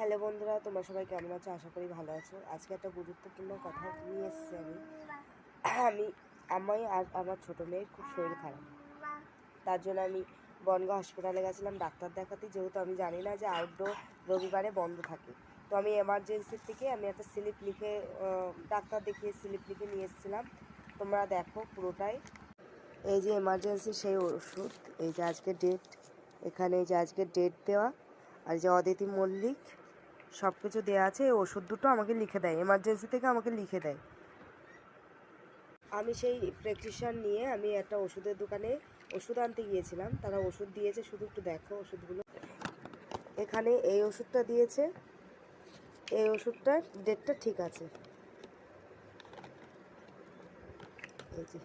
Hello বন্ধুরা, তোমরা সবাই কেমন আছো? আশা করি ভালো আছো। আজকে একটা গুরুত্বপূর্ণ কথা নিয়ে এসেছি আমি আর আমার ছোটো মেয়ের খুব শরীর খারাপ। তার জন্য আমি বনগাঁ হসপিটালে গেছিলাম ডাক্তার দেখাতে, যেহেতু আমি জানি না যে আউটডোর রবিবারে বন্ধ থাকে। তো আমি এমার্জেন্সির থেকে একটা স্লিপ লিখে ডাক্তার দেখিয়ে স্লিপ লিখে নিয়ে এসেছিলাম। তোমরা দেখো পুরোটাই। এই যে এমার্জেন্সি সেই ওষুধ, এই যে আজকে ডেট, এখানে এই যে আজকে ডেট দেওয়া, আর যে অদিতি মল্লিক সব কিছু দেওয়া আছে। এই ওষুধ দুটো আমাকে লিখে দেয়, এমার্জেন্সি থেকে আমাকে লিখে দেয়। আমি সেই প্রেসক্রিপশন নিয়ে আমি একটা ওষুধের দোকানে ওষুধ আনতে গিয়েছিলাম। তারা ওষুধ দিয়েছে, শুধু একটু দেখো ওষুধগুলো। এখানে এই ওষুধটা দিয়েছে, এই ওষুধটার ডেটটা ঠিক আছে। এই যে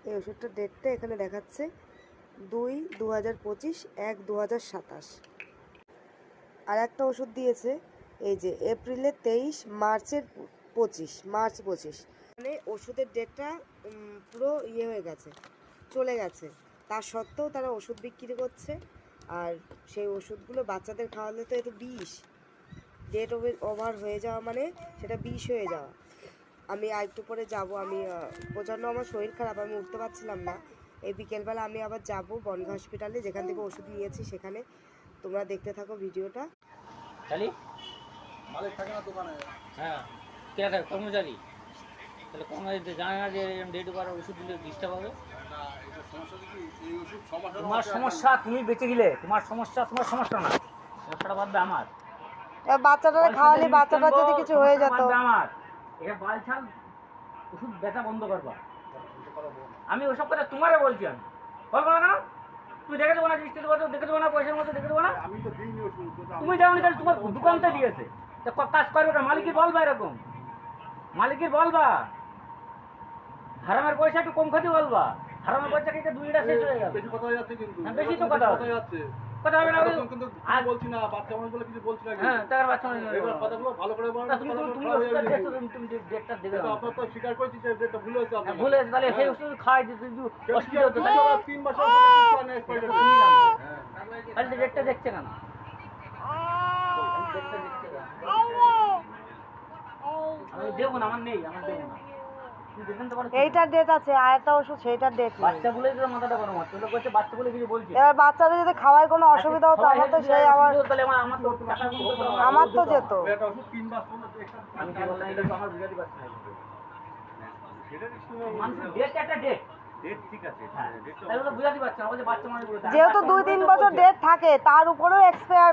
এই ওষুধটার ডেটটা এখানে দেখাচ্ছে 2/2025, 1/2027। আর একটা ওষুধ দিয়েছে এই যে এপ্রিলের 23, মার্চের 25, মার্চ 25। মানে ওষুধের ডেটটা পুরো হয়ে গেছে, চলে গেছে। তার সত্ত্বেও তারা ওষুধ বিক্রি করছে। আর সেই ওষুধগুলো বাচ্চাদের খাওয়ালে তো এটা বিষ। ডেট ওভার হয়ে যাওয়া মানে সেটা বিষ হয়ে যাওয়া। আমি আরেকটু পরে যাব, আমি প্রচণ্ড আমার শরীর খারাপ, আমি উঠতে পারছিলাম না। এই বিকেলবেলা আমি আবার যাব বনগাঁ হসপিটালে, যেখান থেকে ওষুধ নিয়েছি সেখানে। তোমরা দেখতে থাকো ভিডিওটা। মালিক থাকে না দোকানে? হ্যাঁ, কে থাকে? কর্মচারী। তাহলে কর্মচারী জানে না যে ডেট ওভার ওষুধ দিলে ডিস্টার্ব হবে? না, এটা সমস্যা কি? এই ওষুধ 6 মাসের তোমার সমস্যা, তুমি বেঁচে গেলে তোমার সমস্যা, তোমার সমস্যা না। সমস্যাটা বাদবে আমার। বাচ্চাটারে খাওয়ালে বাচ্চাটা যদি কিছু হয়ে যেত। আমার এটা বালছাল ওষুধ বেচা বন্ধ করবা। আমি ওসব কথা তোমারে বলছি, আমি বলবো না কেন? তুমি দেখে দেবো না, দৃষ্টি দেবো, দেখে দেবো না, পয়সার মধ্যে দেখে দেবো না। আমি তো দিইনি ওষুধ। তুমি যাওনি, তাহলে তোমার দোকানটা দিয়েছে। তো কাজ করবে না, মালিকের বলবা এরকম, মালিকের বলবা হারামের পয়সা একটু কম খাতে বলবা। হারামের পয়সা খেতে দুইটা শেষ হয়ে গেল। বেশি কথা হয়ে যাচ্ছে কিন্তু। বেশি তো কথা যাচ্ছে। কথা হবে না কিন্তু আর বলছি না, বাচ্চা মানুষ বলে কিছু বলছি না। হ্যাঁ, তার বাচ্চা মানুষ এবার কথাগুলো ভালো করে বলো। তুমি ডেটটা দেখে দাও। আপনারা তো স্বীকার করেছি যে ডেটটা ভুল হয়েছে আপনাদের। ভুলে গেছে, তাহলে সেই ওষুধ খাই যদি অসুবিধা হতো 3 মাসের পরে কিছু এক্সপায়ার হয়ে যাবে। তাহলে ডেটটা দেখছে কেন? ডেটটা দেখছে কেন? আমি দেবো না, আমার নেই, আমার দেবো না। এইটার ডেট আছে, আর একটা ওষুধ সেইটার ডেট নেই। বাচ্চা বলে তো মাথাটা গরম হচ্ছে, ওটা করছে বাচ্চা বলে কিছু বলছে। এবার বাচ্চারা যদি খাওয়ায় কোনো অসুবিধা হতো, আমার তো সেই আমার তাহলে আমার তো টাকা আমার তো যেত। এটা ওষুধ 3 মাস পরে এক্সট্রা আমি কি বললাম, এটা তো আমার বুঝাতে পারছি না। সেটা মানুষের ডেট একটা ডেট, ডেট ঠিক আছে। তাহলে তো বুঝাতে পারছি না, বলছে বাচ্চা মানুষ বলে। যেহেতু 2-3 বছর ডেট থাকে, তার উপরেও এক্সপায়ার